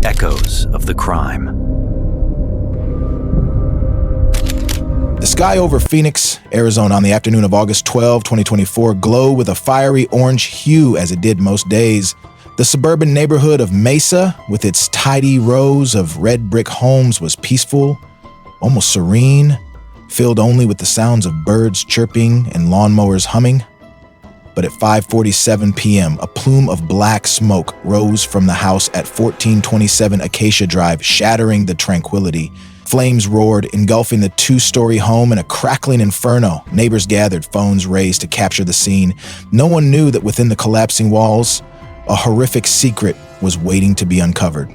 echoes of the crime. The sky over Phoenix, Arizona on the afternoon of August 12, 2024 glowed with a fiery orange hue as it did most days. The suburban neighborhood of Mesa, with its tidy rows of red brick homes, was peaceful, almost serene, filled only with the sounds of birds chirping and lawnmowers humming. But at 5:47 p.m., a plume of black smoke rose from the house at 1427 Acacia Drive, shattering the tranquility. Flames roared, engulfing the two-story home in a crackling inferno. Neighbors gathered, phones raised to capture the scene. No one knew that within the collapsing walls, a horrific secret was waiting to be uncovered.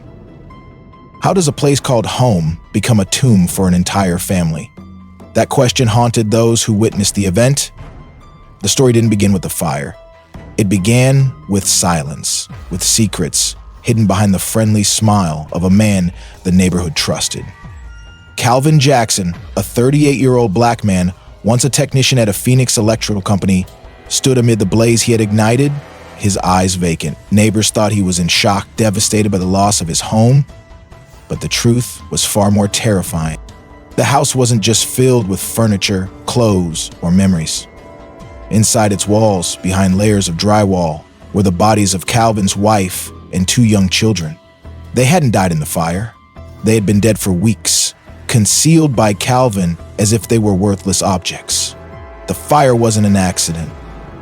How does a place called home become a tomb for an entire family? That question haunted those who witnessed the event. The story didn't begin with the fire. It began with silence, with secrets hidden behind the friendly smile of a man the neighborhood trusted. Calvin Jackson, a 38-year-old black man, once a technician at a Phoenix electrical company, stood amid the blaze he had ignited, his eyes vacant. Neighbors thought he was in shock, devastated by the loss of his home. But the truth was far more terrifying. The house wasn't just filled with furniture, clothes, or memories. Inside its walls, behind layers of drywall, were the bodies of Calvin's wife and 2 young children. They hadn't died in the fire. They had been dead for weeks, concealed by Calvin as if they were worthless objects. The fire wasn't an accident.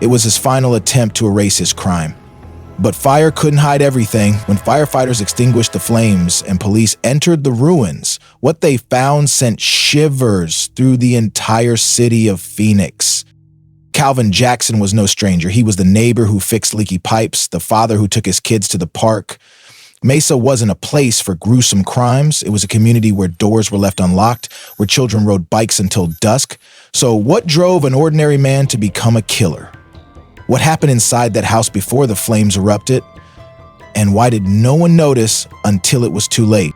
It was his final attempt to erase his crime. But fire couldn't hide everything. When firefighters extinguished the flames and police entered the ruins, what they found sent shivers through the entire city of Phoenix. Calvin Jackson was no stranger. He was the neighbor who fixed leaky pipes, the father who took his kids to the park. Mesa wasn't a place for gruesome crimes. It was a community where doors were left unlocked, where children rode bikes until dusk. So what drove an ordinary man to become a killer? What happened inside that house before the flames erupted? And why did no one notice until it was too late?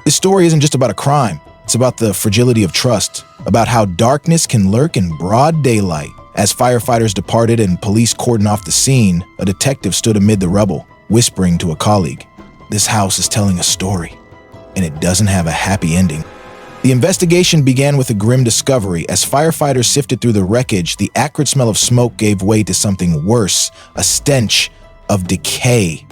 This story isn't just about a crime. It's about the fragility of trust, about how darkness can lurk in broad daylight. As firefighters departed and police cordoned off the scene, a detective stood amid the rubble, whispering to a colleague, "This house is telling a story, and it doesn't have a happy ending." The investigation began with a grim discovery. As firefighters sifted through the wreckage, the acrid smell of smoke gave way to something worse, a stench of decay.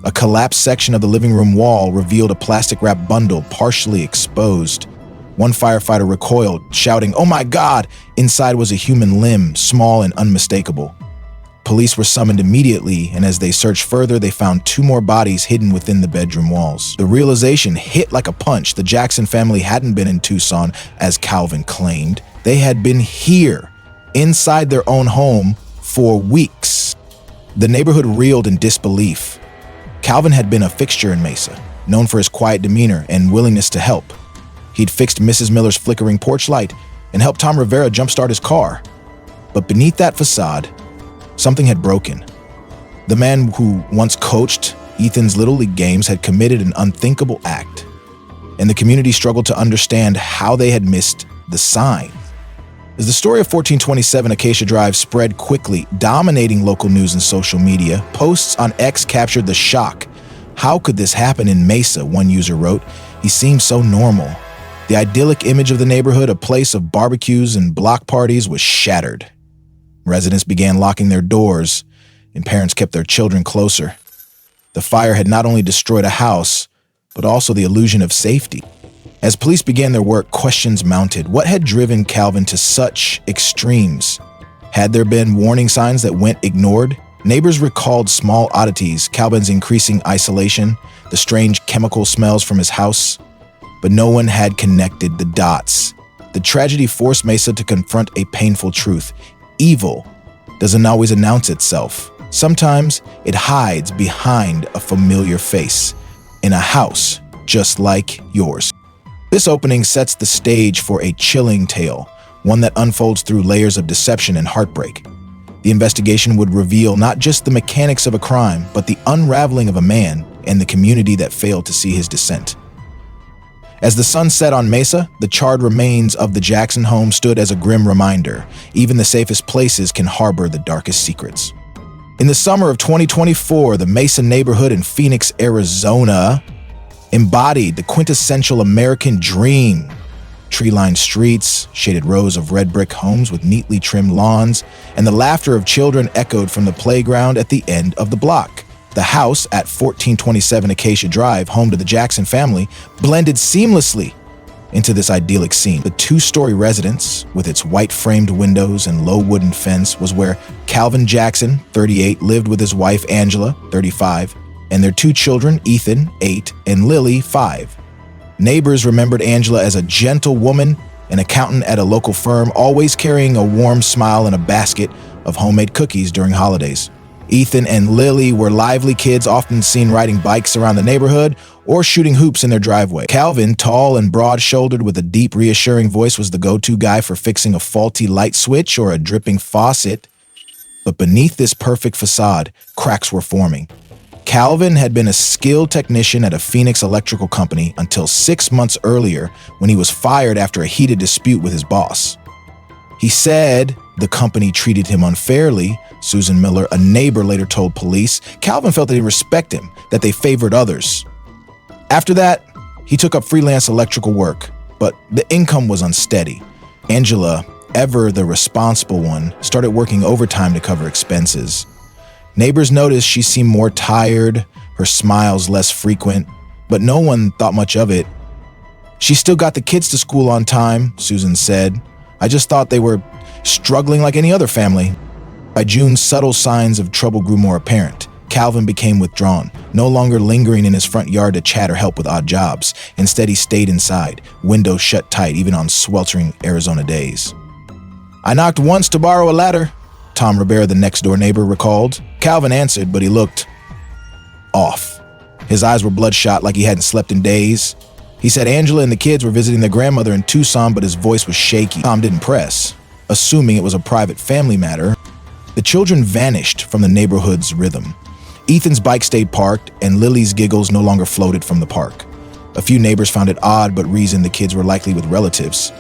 A collapsed section of the living room wall revealed a plastic-wrapped bundle partially exposed. One firefighter recoiled, shouting, "Oh my God!" Inside was a human limb, small and unmistakable. Police were summoned immediately, and as they searched further, they found 2 more bodies hidden within the bedroom walls. The realization hit like a punch. The Jackson family hadn't been in Tucson, as Calvin claimed. They had been here, inside their own home, for weeks. The neighborhood reeled in disbelief. Calvin had been a fixture in Mesa, known for his quiet demeanor and willingness to help. He'd fixed Mrs. Miller's flickering porch light and helped Tom Rivera jumpstart his car. But beneath that facade, something had broken. The man who once coached Ethan's Little League games had committed an unthinkable act, and the community struggled to understand how they had missed the sign. As the story of 1427 Acacia Drive spread quickly, dominating local news and social media, posts on X captured the shock. "How could this happen in Mesa?" one user wrote. "He seems so normal." The idyllic image of the neighborhood, a place of barbecues and block parties, was shattered. Residents began locking their doors, and parents kept their children closer. The fire had not only destroyed a house, but also the illusion of safety. As police began their work, questions mounted. What had driven Calvin to such extremes? Had there been warning signs that went ignored? Neighbors recalled small oddities, Calvin's increasing isolation, the strange chemical smells from his house. But no one had connected the dots. The tragedy forced Mesa to confront a painful truth. Evil doesn't always announce itself. Sometimes it hides behind a familiar face, in a house just like yours. This opening sets the stage for a chilling tale, one that unfolds through layers of deception and heartbreak. The investigation would reveal not just the mechanics of a crime, but the unraveling of a man and the community that failed to see his descent. As the sun set on Mesa, the charred remains of the Jackson home stood as a grim reminder. Even the safest places can harbor the darkest secrets. In the summer of 2024, the Mesa neighborhood in Phoenix, Arizona, embodied the quintessential American dream. Tree-lined streets, shaded rows of red brick homes with neatly trimmed lawns, and the laughter of children echoed from the playground at the end of the block. The house at 1427 Acacia Drive, home to the Jackson family, blended seamlessly into this idyllic scene. The two-story residence, with its white-framed windows and low wooden fence, was where Calvin Jackson, 38, lived with his wife Angela, 35, and their two children, Ethan, 8, and Lily, 5. Neighbors remembered Angela as a gentle woman, an accountant at a local firm, always carrying a warm smile and a basket of homemade cookies during holidays. Ethan and Lily were lively kids, often seen riding bikes around the neighborhood or shooting hoops in their driveway. Calvin, tall and broad-shouldered with a deep, reassuring voice, was the go-to guy for fixing a faulty light switch or a dripping faucet. But beneath this perfect facade, cracks were forming. Calvin had been a skilled technician at a Phoenix electrical company until 6 months earlier when he was fired after a heated dispute with his boss. He said the company treated him unfairly. Susan Miller, a neighbor, later told police. Calvin felt that they respect him, that they favored others. After that, he took up freelance electrical work, but the income was unsteady. Angela, ever the responsible one, started working overtime to cover expenses. Neighbors noticed she seemed more tired, her smiles less frequent, but no one thought much of it. "She still got the kids to school on time," Susan said. "I just thought they were struggling like any other family." By June, subtle signs of trouble grew more apparent. Calvin became withdrawn, no longer lingering in his front yard to chat or help with odd jobs. Instead, he stayed inside, windows shut tight even on sweltering Arizona days. "I knocked once to borrow a ladder," Tom Rivera, the next-door neighbor, recalled. Calvin answered, but he looked off. His eyes were bloodshot, like he hadn't slept in days. He said Angela and the kids were visiting their grandmother in Tucson, but his voice was shaky. Tom didn't press, assuming it was a private family matter. The children vanished from the neighborhood's rhythm. Ethan's bike stayed parked, and Lily's giggles no longer floated from the park. A few neighbors found it odd, but reasoned the kids were likely with relatives.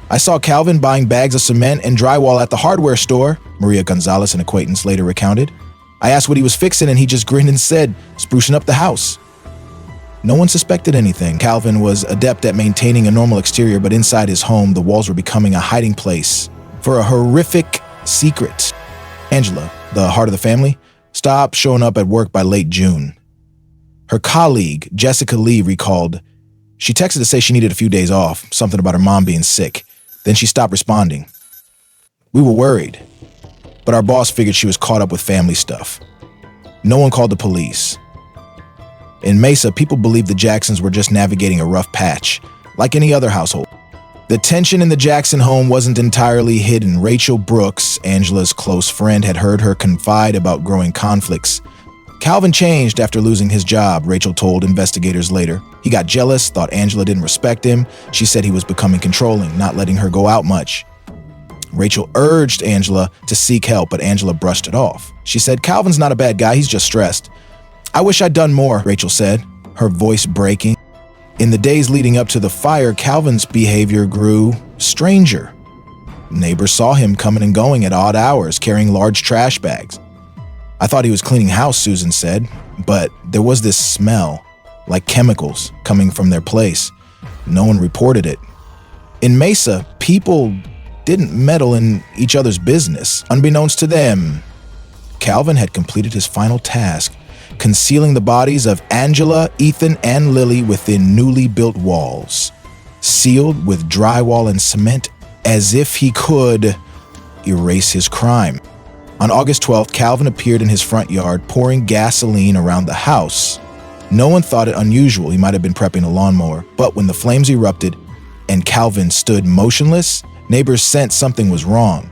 "I saw Calvin buying bags of cement and drywall at the hardware store," Maria Gonzalez, an acquaintance, later recounted. "I asked what he was fixing, and he just grinned and said, 'Sprucing up the house.'" No one suspected anything. Calvin was adept at maintaining a normal exterior, but inside his home, the walls were becoming a hiding place for a horrific secret. Angela, the heart of the family, stopped showing up at work by late June. Her colleague, Jessica Lee, recalled, "She texted to say she needed a few days off, something about her mom being sick. Then she stopped responding. We were worried, but our boss figured she was caught up with family stuff. No one called the police." In Mesa, people believed the Jacksons were just navigating a rough patch, like any other household. The tension in the Jackson home wasn't entirely hidden. Rachel Brooks, Angela's close friend, had heard her confide about growing conflicts. "Calvin changed after losing his job," Rachel told investigators later. "He got jealous, thought Angela didn't respect him. She said he was becoming controlling, not letting her go out much." Rachel urged Angela to seek help, but Angela brushed it off. She said, "Calvin's not a bad guy, he's just stressed." "I wish I'd done more," Rachel said, her voice breaking. In the days leading up to the fire, Calvin's behavior grew stranger. Neighbors saw him coming and going at odd hours, carrying large trash bags. "I thought he was cleaning house," Susan said, "but there was this smell, like chemicals, coming from their place. No one reported it." In Mesa, people didn't meddle in each other's business. Unbeknownst to them, Calvin had completed his final task, concealing the bodies of Angela, Ethan, and Lily within newly built walls, sealed with drywall and cement, as if he could erase his crime. On August 12th, Calvin appeared in his front yard, pouring gasoline around the house. No one thought it unusual. He might have been prepping a lawnmower. But when the flames erupted and Calvin stood motionless, neighbors sensed something was wrong.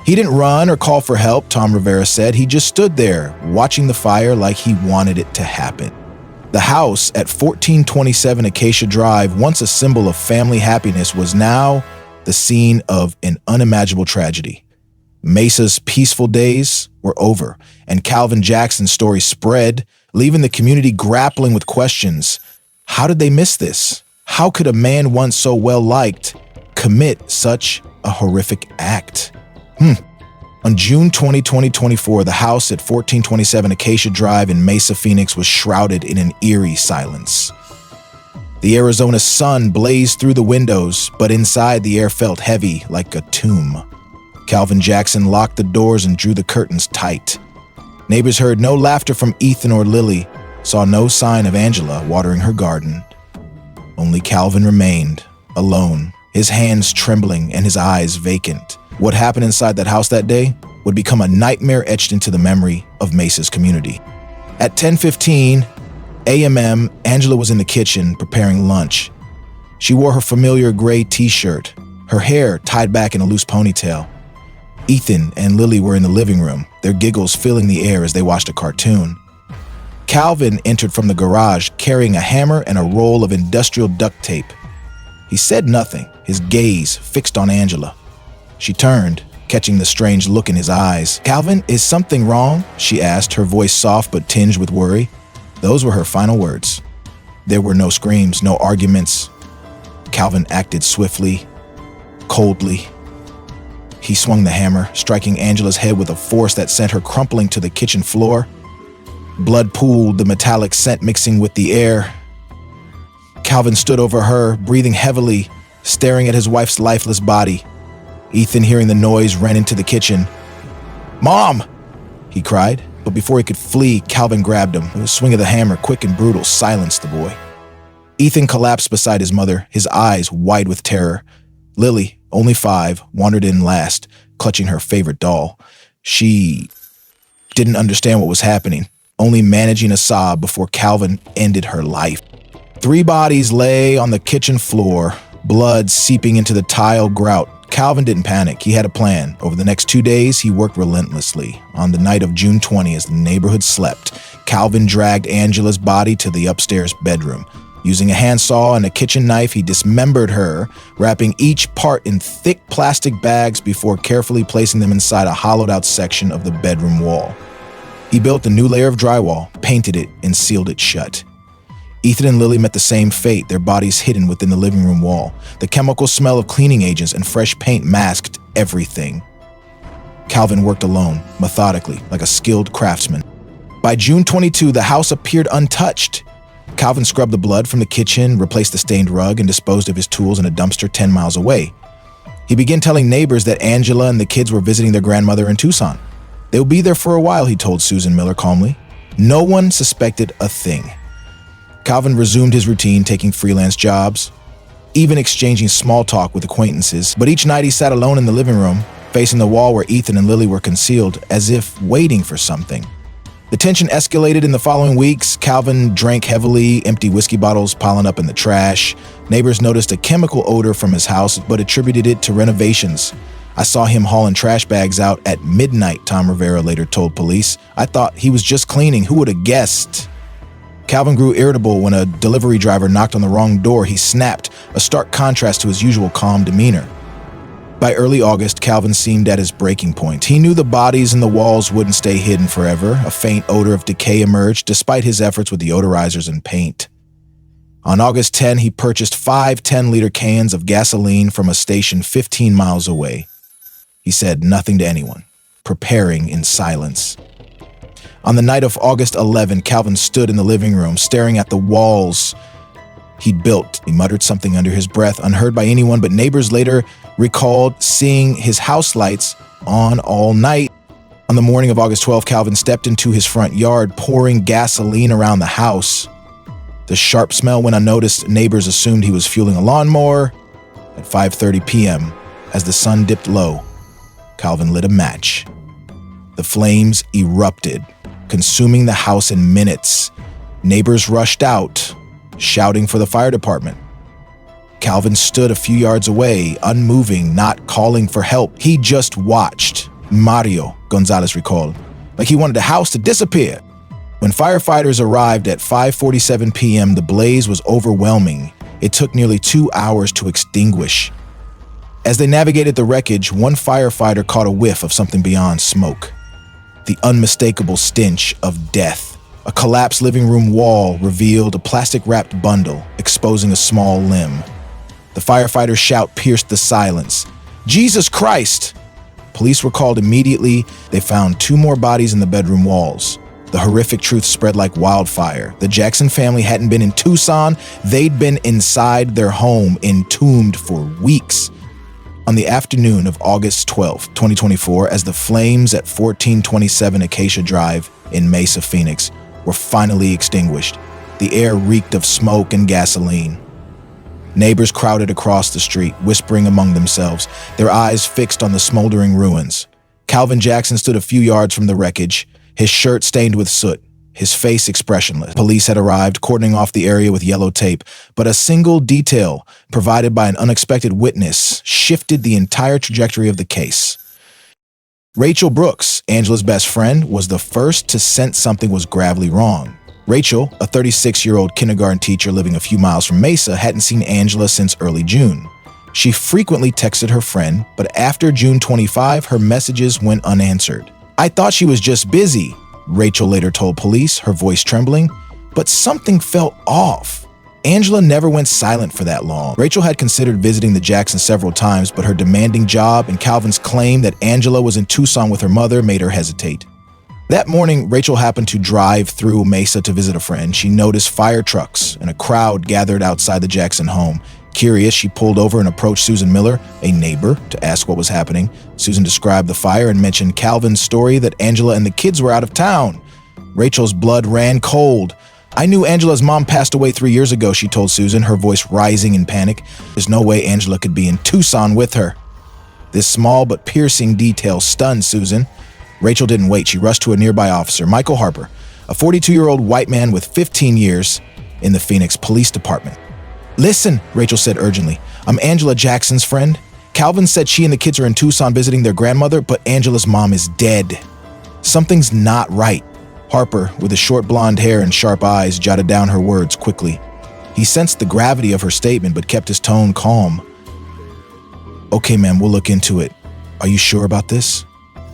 He didn't run or call for help, Tom Rivera said. He just stood there, watching the fire like he wanted it to happen. The house at 1427 Acacia Drive, once a symbol of family happiness, was now the scene of an unimaginable tragedy. Mesa's peaceful days were over, and Calvin Jackson's story spread, leaving the community grappling with questions. How did they miss this? How could a man once so well-liked commit such a horrific act? On June 20, 2024, the house at 1427 Acacia Drive in Mesa, Phoenix was shrouded in an eerie silence. The Arizona sun blazed through the windows, but inside the air felt heavy like a tomb. Calvin Jackson locked the doors and drew the curtains tight. Neighbors heard no laughter from Ethan or Lily, saw no sign of Angela watering her garden. Only Calvin remained, alone, his hands trembling and his eyes vacant. What happened inside that house that day would become a nightmare etched into the memory of Mesa's community. At 10:15 a.m., Angela was in the kitchen preparing lunch. She wore her familiar gray t-shirt, her hair tied back in a loose ponytail. Ethan and Lily were in the living room, their giggles filling the air as they watched a cartoon. Calvin entered from the garage carrying a hammer and a roll of industrial duct tape. He said nothing, his gaze fixed on Angela. She turned, catching the strange look in his eyes. "Calvin, is something wrong?" she asked, her voice soft but tinged with worry. Those were her final words. There were no screams, no arguments. Calvin acted swiftly, coldly. He swung the hammer, striking Angela's head with a force that sent her crumpling to the kitchen floor. Blood pooled, the metallic scent mixing with the air. Calvin stood over her, breathing heavily, staring at his wife's lifeless body. Ethan, hearing the noise, ran into the kitchen. "Mom!" he cried, but before he could flee, Calvin grabbed him. The swing of the hammer, quick and brutal, silenced the boy. Ethan collapsed beside his mother, his eyes wide with terror. Lily, only 5, wandered in last, clutching her favorite doll. She didn't understand what was happening, only managing a sob before Calvin ended her life. 3 bodies lay on the kitchen floor, blood seeping into the tile grout. Calvin didn't panic. He had a plan. Over the next 2 days, he worked relentlessly. On the night of June 20, as the neighborhood slept, Calvin dragged Angela's body to the upstairs bedroom. Using a handsaw and a kitchen knife, he dismembered her, wrapping each part in thick plastic bags before carefully placing them inside a hollowed-out section of the bedroom wall. He built a new layer of drywall, painted it, and sealed it shut. Ethan and Lily met the same fate, their bodies hidden within the living room wall. The chemical smell of cleaning agents and fresh paint masked everything. Calvin worked alone, methodically, like a skilled craftsman. By June 22, the house appeared untouched. Calvin scrubbed the blood from the kitchen, replaced the stained rug, and disposed of his tools in a dumpster 10 miles away. He began telling neighbors that Angela and the kids were visiting their grandmother in Tucson. "They'll be there for a while," he told Susan Miller calmly. No one suspected a thing. Calvin resumed his routine, taking freelance jobs, even exchanging small talk with acquaintances. But each night he sat alone in the living room, facing the wall where Ethan and Lily were concealed, as if waiting for something. The tension escalated in the following weeks. Calvin drank heavily, empty whiskey bottles piling up in the trash. Neighbors noticed a chemical odor from his house, but attributed it to renovations. "I saw him hauling trash bags out at midnight," Tom Rivera later told police. "I thought he was just cleaning. Who would have guessed?" Calvin grew irritable when a delivery driver knocked on the wrong door. He snapped, a stark contrast to his usual calm demeanor. By early August, Calvin seemed at his breaking point. He knew the bodies in the walls wouldn't stay hidden forever. A faint odor of decay emerged, despite his efforts with deodorizers and paint. On August 10, he purchased 5 10-liter cans of gasoline from a station 15 miles away. He said nothing to anyone, preparing in silence. On the night of August 11, Calvin stood in the living room, staring at the walls he'd built. He muttered something under his breath, unheard by anyone, but neighbors later recalled seeing his house lights on all night. On the morning of August 12, Calvin stepped into his front yard, pouring gasoline around the house. The sharp smell went unnoticed. Neighbors assumed he was fueling a lawnmower. At 5:30 p.m., as the sun dipped low, Calvin lit a match. The flames erupted, consuming the house in minutes. Neighbors rushed out, shouting for the fire department. Calvin stood a few yards away, unmoving, not calling for help. He just watched, Mario Gonzalez recalled, like he wanted the house to disappear. When firefighters arrived at 5:47 p.m., the blaze was overwhelming. It took nearly 2 hours to extinguish. As they navigated the wreckage, one firefighter caught a whiff of something beyond smoke. The unmistakable stench of death. A collapsed living room wall revealed a plastic-wrapped bundle, exposing a small limb. The firefighter's shout pierced the silence. "Jesus Christ!" Police were called immediately. They found 2 more bodies in the bedroom walls. The horrific truth spread like wildfire. The Jackson family hadn't been in Tucson. They'd been inside their home, entombed for weeks. On the afternoon of August 12, 2024, as the flames at 1427 Acacia Drive in Mesa, Phoenix, were finally extinguished, the air reeked of smoke and gasoline. Neighbors crowded across the street, whispering among themselves, their eyes fixed on the smoldering ruins. Calvin Jackson stood a few yards from the wreckage, his shirt stained with soot, his face expressionless. Police had arrived, cordoning off the area with yellow tape, but a single detail provided by an unexpected witness shifted the entire trajectory of the case. Rachel Brooks, Angela's best friend, was the first to sense something was gravely wrong. Rachel, a 36-year-old kindergarten teacher living a few miles from Mesa, hadn't seen Angela since early June. She frequently texted her friend, but after June 25, her messages went unanswered. "I thought she was just busy," Rachel later told police, her voice trembling, but something felt off. Angela never went silent for that long. Rachel had considered visiting the Jacksons several times, but her demanding job and Calvin's claim that Angela was in Tucson with her mother made her hesitate. That morning, Rachel happened to drive through Mesa to visit a friend. She noticed fire trucks and a crowd gathered outside the Jackson home. Curious, she pulled over and approached Susan Miller, a neighbor, to ask what was happening. Susan described the fire and mentioned Calvin's story that Angela and the kids were out of town. Rachel's blood ran cold. "I knew Angela's mom passed away 3 years ago," she told Susan, her voice rising in panic. "There's no way Angela could be in Tucson with her." This small but piercing detail stunned Susan. Rachel didn't wait. She rushed to a nearby officer, Michael Harper, a 42-year-old white man with 15 years in the Phoenix Police Department. "Listen," Rachel said urgently, "I'm Angela Jackson's friend. Calvin said she and the kids are in Tucson visiting their grandmother, but Angela's mom is dead. Something's not right." Harper, with his short blonde hair and sharp eyes, jotted down her words quickly. He sensed the gravity of her statement, but kept his tone calm. "Okay, ma'am, we'll look into it. Are you sure about this?"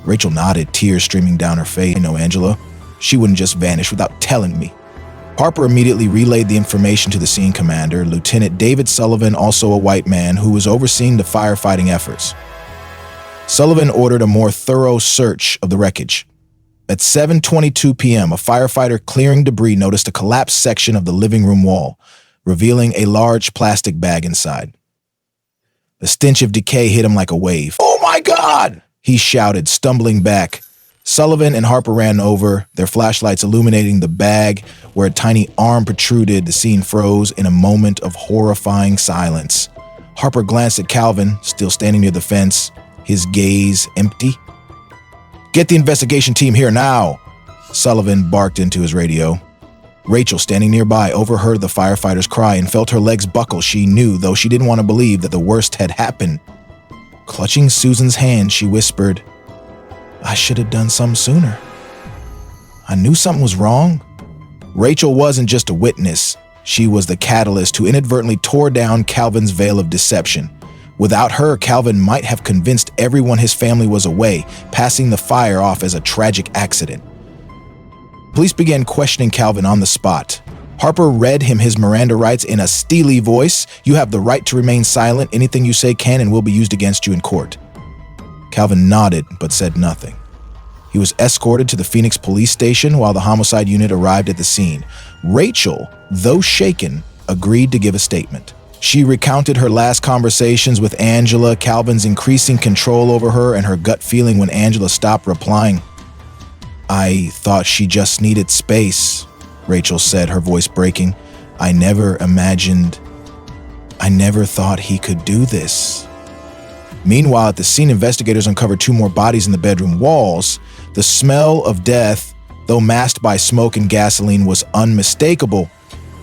Rachel nodded, tears streaming down her face. "I know Angela. She wouldn't just vanish without telling me." Harper immediately relayed the information to the scene commander, Lieutenant David Sullivan, also a white man who was overseeing the firefighting efforts. Sullivan ordered a more thorough search of the wreckage. At 7:22 p.m., a firefighter clearing debris noticed a collapsed section of the living room wall, revealing a large plastic bag inside. The stench of decay hit him like a wave. "Oh my God!" he shouted, stumbling back. Sullivan and Harper ran over, their flashlights illuminating the bag where a tiny arm protruded. The scene froze in a moment of horrifying silence. Harper glanced at Calvin, still standing near the fence, his gaze empty. "Get the investigation team here now," Sullivan barked into his radio. Rachel, standing nearby, overheard the firefighter's cry and felt her legs buckle. She knew, though she didn't want to believe, that the worst had happened. Clutching Susan's hand, she whispered, "I should have done something sooner. I knew something was wrong." Rachel wasn't just a witness. She was the catalyst who inadvertently tore down Calvin's veil of deception. Without her, Calvin might have convinced everyone his family was away, passing the fire off as a tragic accident. Police began questioning Calvin on the spot. Harper read him his Miranda rights in a steely voice. "You have the right to remain silent. Anything you say can and will be used against you in court." Calvin nodded, but said nothing. He was escorted to the Phoenix police station while the homicide unit arrived at the scene. Rachel, though shaken, agreed to give a statement. She recounted her last conversations with Angela, Calvin's increasing control over her, and her gut feeling when Angela stopped replying. "I thought she just needed space," Rachel said, her voice breaking. I never thought he could do this." Meanwhile, at the scene, investigators uncovered 2 more bodies in the bedroom walls. The smell of death, though masked by smoke and gasoline, was unmistakable.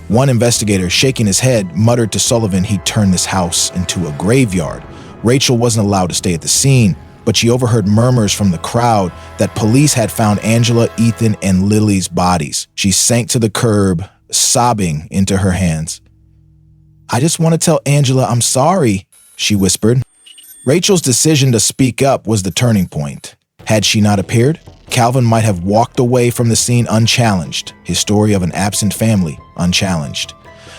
One investigator, shaking his head, muttered to Sullivan he'd turned this house into a graveyard. Rachel wasn't allowed to stay at the scene, but she overheard murmurs from the crowd that police had found Angela, Ethan, and Lily's bodies. She sank to the curb, sobbing into her hands. "I just want to tell Angela I'm sorry," she whispered. Rachel's decision to speak up was the turning point. Had she not appeared, Calvin might have walked away from the scene unchallenged, his story of an absent family unchallenged.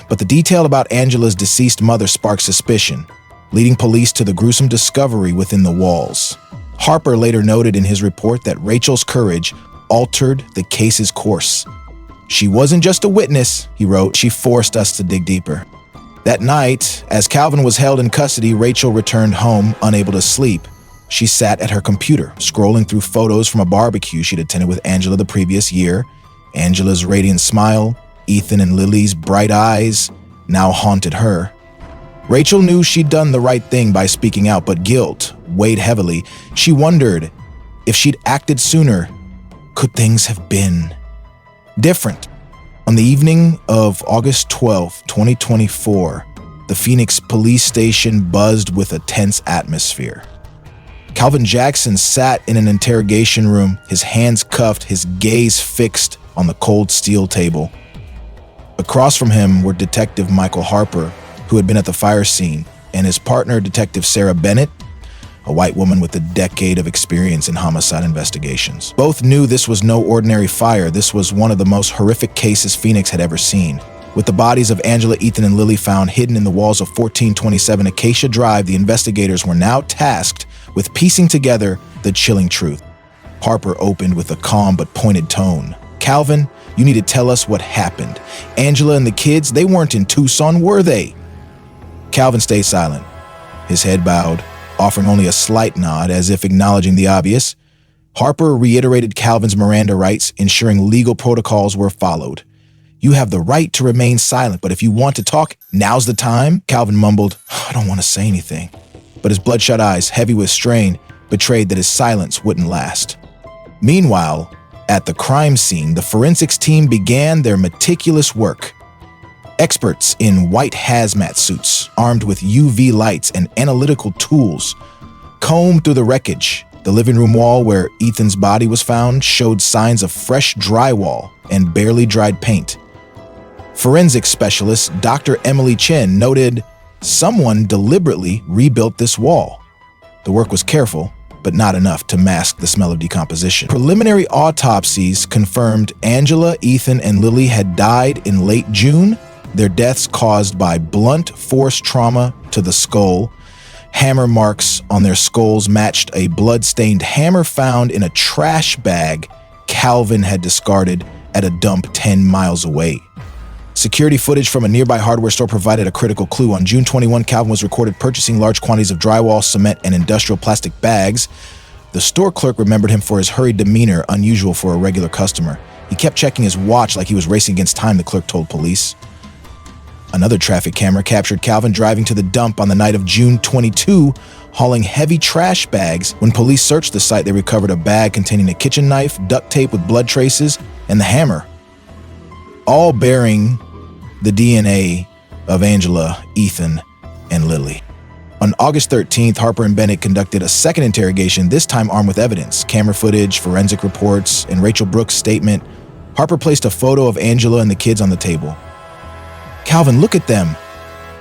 But the detail about Angela's deceased mother sparked suspicion, leading police to the gruesome discovery within the walls. Harper later noted in his report that Rachel's courage altered the case's course. "She wasn't just a witness," he wrote, "she forced us to dig deeper." That night, as Calvin was held in custody, Rachel returned home, unable to sleep. She sat at her computer, scrolling through photos from a barbecue she'd attended with Angela the previous year. Angela's radiant smile, Ethan and Lily's bright eyes, now haunted her. Rachel knew she'd done the right thing by speaking out, but guilt weighed heavily. She wondered if she'd acted sooner, could things have been different? On the evening of August 12, 2024, the Phoenix police station buzzed with a tense atmosphere. Calvin Jackson sat in an interrogation room, his hands cuffed, his gaze fixed on the cold steel table. Across from him were Detective Michael Harper, who had been at the fire scene, and his partner, Detective Sarah Bennett, a white woman with a decade of experience in homicide investigations. Both knew this was no ordinary fire. This was one of the most horrific cases Phoenix had ever seen. With the bodies of Angela, Ethan, and Lily found hidden in the walls of 1427 Acacia Drive, the investigators were now tasked with piecing together the chilling truth. Harper opened with a calm but pointed tone. "Calvin, you need to tell us what happened. Angela and the kids, they weren't in Tucson, were they?" Calvin stayed silent, his head bowed, offering only a slight nod as if acknowledging the obvious. Harper reiterated Calvin's Miranda rights, ensuring legal protocols were followed. "You have the right to remain silent, but if you want to talk, now's the time." Calvin mumbled, "I don't want to say anything." But his bloodshot eyes, heavy with strain, betrayed that his silence wouldn't last. Meanwhile, at the crime scene, the forensics team began their meticulous work. Experts in white hazmat suits, armed with UV lights and analytical tools, combed through the wreckage. The living room wall where Ethan's body was found showed signs of fresh drywall and barely dried paint. Forensics specialist Dr. Emily Chen noted someone deliberately rebuilt this wall. The work was careful, but not enough to mask the smell of decomposition. Preliminary autopsies confirmed Angela, Ethan, and Lily had died in late June, their deaths caused by blunt force trauma to the skull. Hammer marks on their skulls matched a blood-stained hammer found in a trash bag Calvin had discarded at a dump 10 miles away. Security footage from a nearby hardware store provided a critical clue. On June 21, Calvin was recorded purchasing large quantities of drywall, cement, and industrial plastic bags. The store clerk remembered him for his hurried demeanor, unusual for a regular customer. He kept checking his watch like he was racing against time, the clerk told police. Another traffic camera captured Calvin driving to the dump on the night of June 22, hauling heavy trash bags. When police searched the site, they recovered a bag containing a kitchen knife, duct tape with blood traces, and the hammer, all bearing the DNA of Angela, Ethan, and Lily. On August 13th, Harper and Bennett conducted a second interrogation, this time armed with evidence, camera footage, forensic reports, and Rachel Brooks' statement. Harper placed a photo of Angela and the kids on the table. "Calvin, look at them.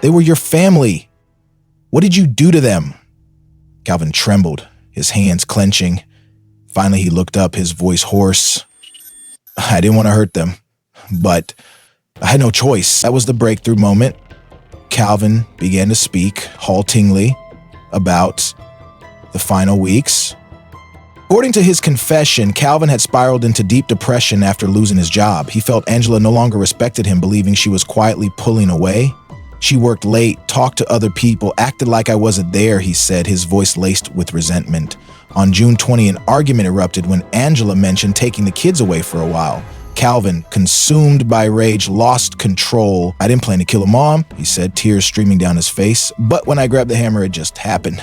They were your family. What did you do to them?" Calvin trembled, his hands clenching. Finally, he looked up, his voice hoarse. "I didn't want to hurt them, but I had no choice." That was the breakthrough moment. Calvin began to speak haltingly about the final weeks. According to his confession, Calvin had spiraled into deep depression after losing his job. He felt Angela no longer respected him, believing she was quietly pulling away. "She worked late, talked to other people, acted like I wasn't there," he said, his voice laced with resentment. On June 20, an argument erupted when Angela mentioned taking the kids away for a while. Calvin, consumed by rage, lost control. "I didn't plan to kill a mom," he said, tears streaming down his face. "But when I grabbed the hammer, it just happened."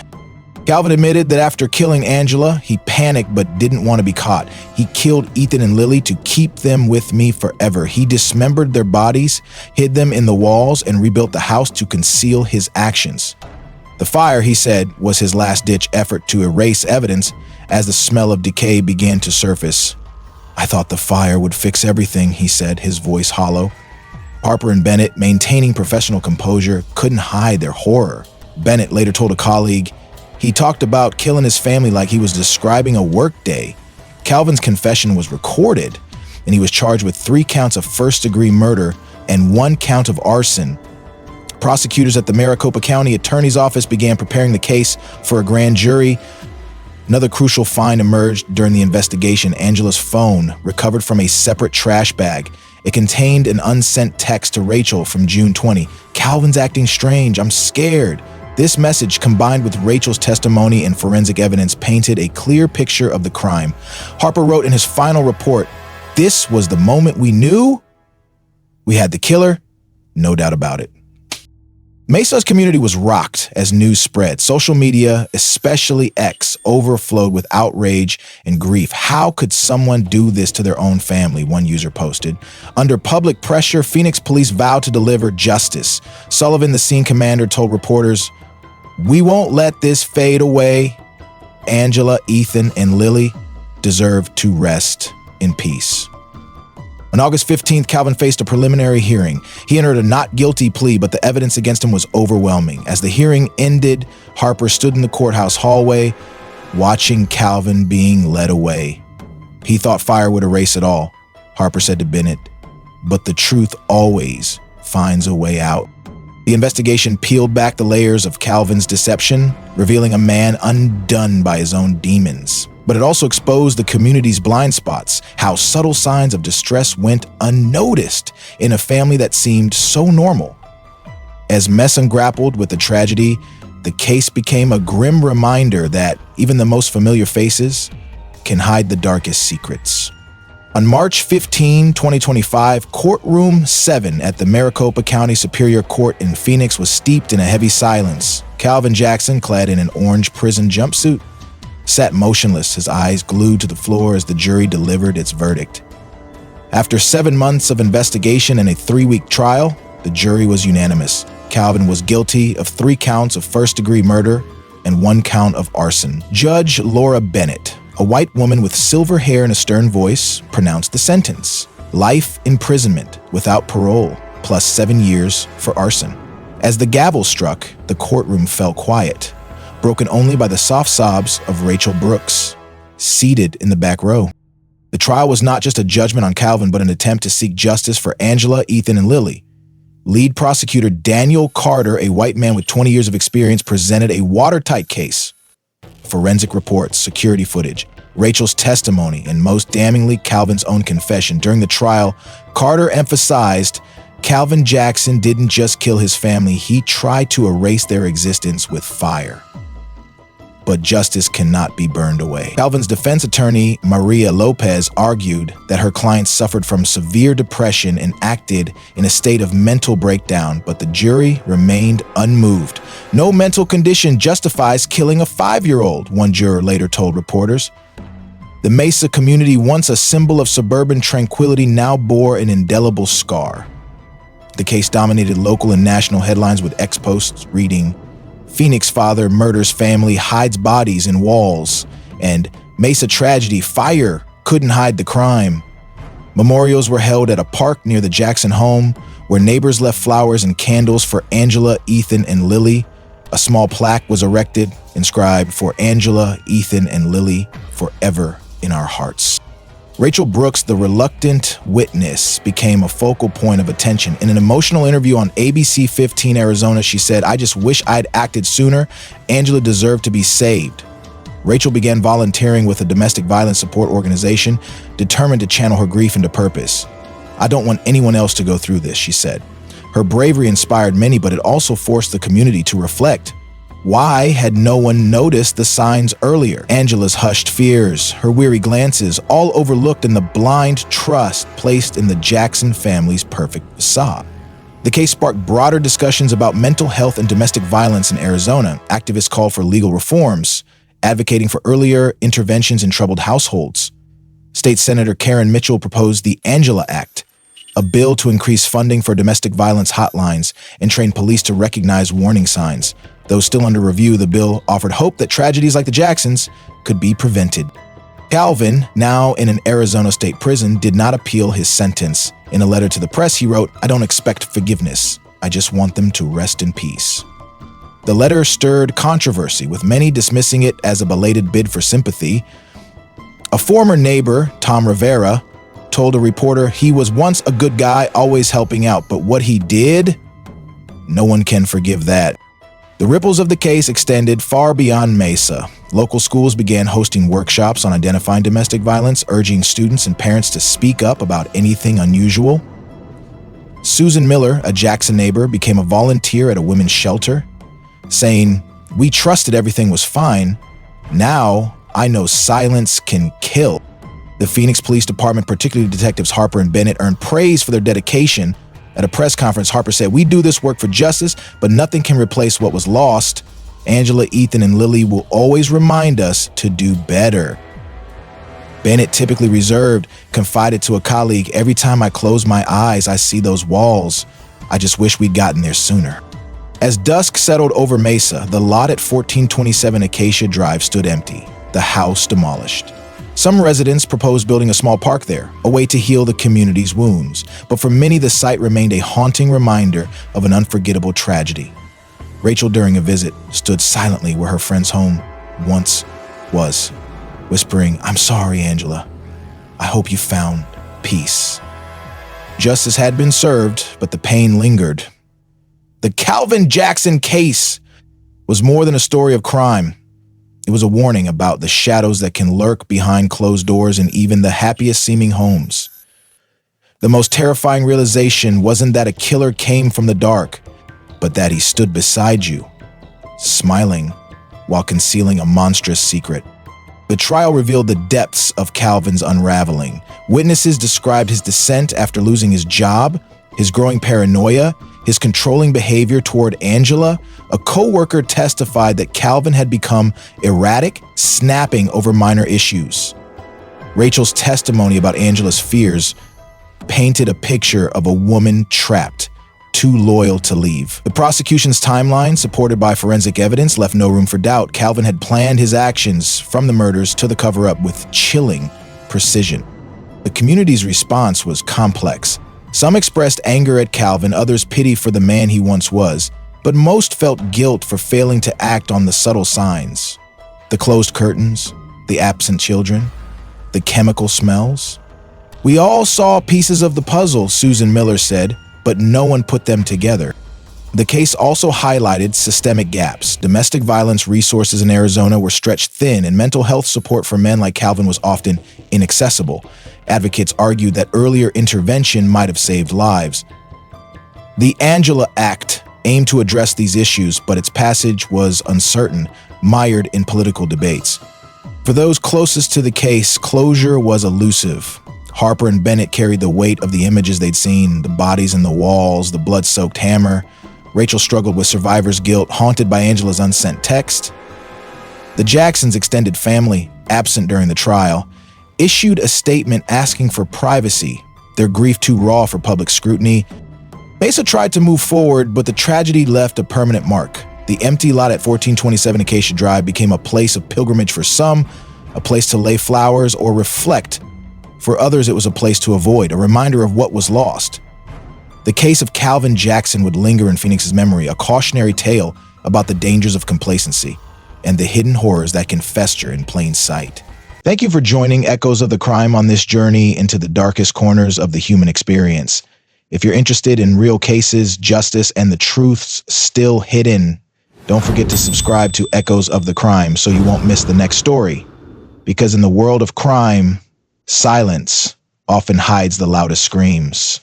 Calvin admitted that after killing Angela, he panicked but didn't want to be caught. "He killed Ethan and Lily to keep them with me forever. He dismembered their bodies, hid them in the walls, and rebuilt the house to conceal his actions." The fire, he said, was his last-ditch effort to erase evidence as the smell of decay began to surface. "I thought the fire would fix everything," he said, his voice hollow. Harper and Bennett, maintaining professional composure, couldn't hide their horror. Bennett later told a colleague, "He talked about killing his family like he was describing a workday." Calvin's confession was recorded, and he was charged with 3 counts of first-degree murder and 1 count of arson. Prosecutors at the Maricopa County Attorney's Office began preparing the case for a grand jury. Another crucial find emerged during the investigation: Angela's phone, recovered from a separate trash bag. It contained an unsent text to Rachel from June 20. "Calvin's acting strange. I'm scared." This message, combined with Rachel's testimony and forensic evidence, painted a clear picture of the crime. Harper wrote in his final report, "This was the moment we knew we had the killer, no doubt about it." Mesa's community was rocked as news spread. Social media, especially X, overflowed with outrage and grief. "How could someone do this to their own family?" one user posted. Under public pressure, Phoenix police vowed to deliver justice. Sullivan, the scene commander, told reporters, "We won't let this fade away. Angela, Ethan, and Lily deserve to rest in peace." On August 15th, Calvin faced a preliminary hearing. He entered a not guilty plea, but the evidence against him was overwhelming. As the hearing ended, Harper stood in the courthouse hallway, watching Calvin being led away. He thought fire would erase it all, Harper said to Bennett, but the truth always finds a way out. The investigation peeled back the layers of Calvin's deception, revealing a man undone by his own demons. But it also exposed the community's blind spots, how subtle signs of distress went unnoticed in a family that seemed so normal. As Mesa grappled with the tragedy, the case became a grim reminder that even the most familiar faces can hide the darkest secrets. On March 15, 2025, Courtroom 7 at the Maricopa County Superior Court in Phoenix was steeped in a heavy silence. Calvin Jackson, clad in an orange prison jumpsuit, sat motionless, his eyes glued to the floor as the jury delivered its verdict. After 7 months of investigation and a 3-week trial, the jury was unanimous. Calvin was guilty of 3 counts of first-degree murder and 1 count of arson. Judge Laura Bennett, a white woman with silver hair and a stern voice, pronounced the sentence: life imprisonment without parole, plus 7 years for arson. As the gavel struck, the courtroom fell quiet, broken only by the soft sobs of Rachel Brooks, seated in the back row. The trial was not just a judgment on Calvin, but an attempt to seek justice for Angela, Ethan, and Lily. Lead prosecutor Daniel Carter, a white man with 20 years of experience, presented a watertight case. Forensic reports, security footage, Rachel's testimony, and most damningly, Calvin's own confession. During the trial, Carter emphasized Calvin Jackson didn't just kill his family, he tried to erase their existence with fire. But justice cannot be burned away. Calvin's defense attorney, Maria Lopez, argued that her client suffered from severe depression and acted in a state of mental breakdown, but the jury remained unmoved. "No mental condition justifies killing a 5-year-old, one juror later told reporters. The Mesa community, once a symbol of suburban tranquility, now bore an indelible scar. The case dominated local and national headlines, with X posts reading, "Phoenix father murders family, hides bodies in walls," and "Mesa tragedy, fire couldn't hide the crime." Memorials were held at a park near the Jackson home, where neighbors left flowers and candles for Angela, Ethan, and Lily. A small plaque was erected, inscribed, "For Angela, Ethan, and Lily, forever in our hearts." Rachel Brooks, the reluctant witness, became a focal point of attention. In an emotional interview on ABC 15 Arizona, she said, "I just wish I'd acted sooner. Angela deserved to be saved." Rachel began volunteering with a domestic violence support organization, determined to channel her grief into purpose. "I don't want anyone else to go through this," she said. Her bravery inspired many, but it also forced the community to reflect. Why had no one noticed the signs earlier? Angela's hushed fears, her weary glances, all overlooked in the blind trust placed in the Jackson family's perfect facade. The case sparked broader discussions about mental health and domestic violence in Arizona. Activists called for legal reforms, advocating for earlier interventions in troubled households. State Senator Karen Mitchell proposed the Angela Act, a bill to increase funding for domestic violence hotlines and train police to recognize warning signs. Though still under review, the bill offered hope that tragedies like the Jacksons could be prevented. Calvin, now in an Arizona state prison, did not appeal his sentence. In a letter to the press, he wrote, "I don't expect forgiveness. I just want them to rest in peace." The letter stirred controversy, with many dismissing it as a belated bid for sympathy. A former neighbor, Tom Rivera, told a reporter he was once a good guy, always helping out, but what he did, no one can forgive that. The ripples of the case extended far beyond Mesa. Local schools began hosting workshops on identifying domestic violence, urging students and parents to speak up about anything unusual. Susan Miller, a Jackson neighbor, became a volunteer at a women's shelter, saying, "We trusted everything was fine. Now I know silence can kill." The Phoenix Police Department, particularly Detectives Harper and Bennett, earned praise for their dedication. At a press conference, Harper said, "We do this work for justice, but nothing can replace what was lost. Angela, Ethan, and Lily will always remind us to do better." Bennett, typically reserved, confided to a colleague, "Every time I close my eyes, I see those walls. I just wish we'd gotten there sooner." As dusk settled over Mesa, the lot at 1427 Acacia Drive stood empty, the house demolished. Some residents proposed building a small park there, a way to heal the community's wounds. But for many, the site remained a haunting reminder of an unforgettable tragedy. Rachel, during a visit, stood silently where her friend's home once was, whispering, "I'm sorry, Angela. I hope you found peace." Justice had been served, but the pain lingered. The Calvin Jackson case was more than a story of crime. It was a warning about the shadows that can lurk behind closed doors in even the happiest-seeming homes. The most terrifying realization wasn't that a killer came from the dark, but that he stood beside you, smiling while concealing a monstrous secret. The trial revealed the depths of Calvin's unraveling. Witnesses described his descent after losing his job, his growing paranoia, his controlling behavior toward Angela. A co-worker testified that Calvin had become erratic, snapping over minor issues. Rachel's testimony about Angela's fears painted a picture of a woman trapped, too loyal to leave. The prosecution's timeline, supported by forensic evidence, left no room for doubt. Calvin had planned his actions, from the murders to the cover-up, with chilling precision. The community's response was complex. Some expressed anger at Calvin, others pity for the man he once was, but most felt guilt for failing to act on the subtle signs. The closed curtains, the absent children, the chemical smells. "We all saw pieces of the puzzle," Susan Miller said, "but no one put them together." The case also highlighted systemic gaps. Domestic violence resources in Arizona were stretched thin, and mental health support for men like Calvin was often inaccessible. Advocates argued that earlier intervention might have saved lives. The Angela Act aimed to address these issues, but its passage was uncertain, mired in political debates. For those closest to the case, closure was elusive. Harper and Bennett carried the weight of the images they'd seen, the bodies in the walls, the blood-soaked hammer. Rachel struggled with survivor's guilt, haunted by Angela's unsent text. The Jacksons' extended family, absent during the trial, issued a statement asking for privacy, their grief too raw for public scrutiny. Mesa tried to move forward, but the tragedy left a permanent mark. The empty lot at 1427 Acacia Drive became a place of pilgrimage for some, a place to lay flowers or reflect. For others, it was a place to avoid, a reminder of what was lost. The case of Calvin Jackson would linger in Phoenix's memory, a cautionary tale about the dangers of complacency and the hidden horrors that can fester in plain sight. Thank you for joining Echoes of the Crime on this journey into the darkest corners of the human experience. If you're interested in real cases, justice, and the truths still hidden, don't forget to subscribe to Echoes of the Crime so you won't miss the next story. Because in the world of crime, silence often hides the loudest screams.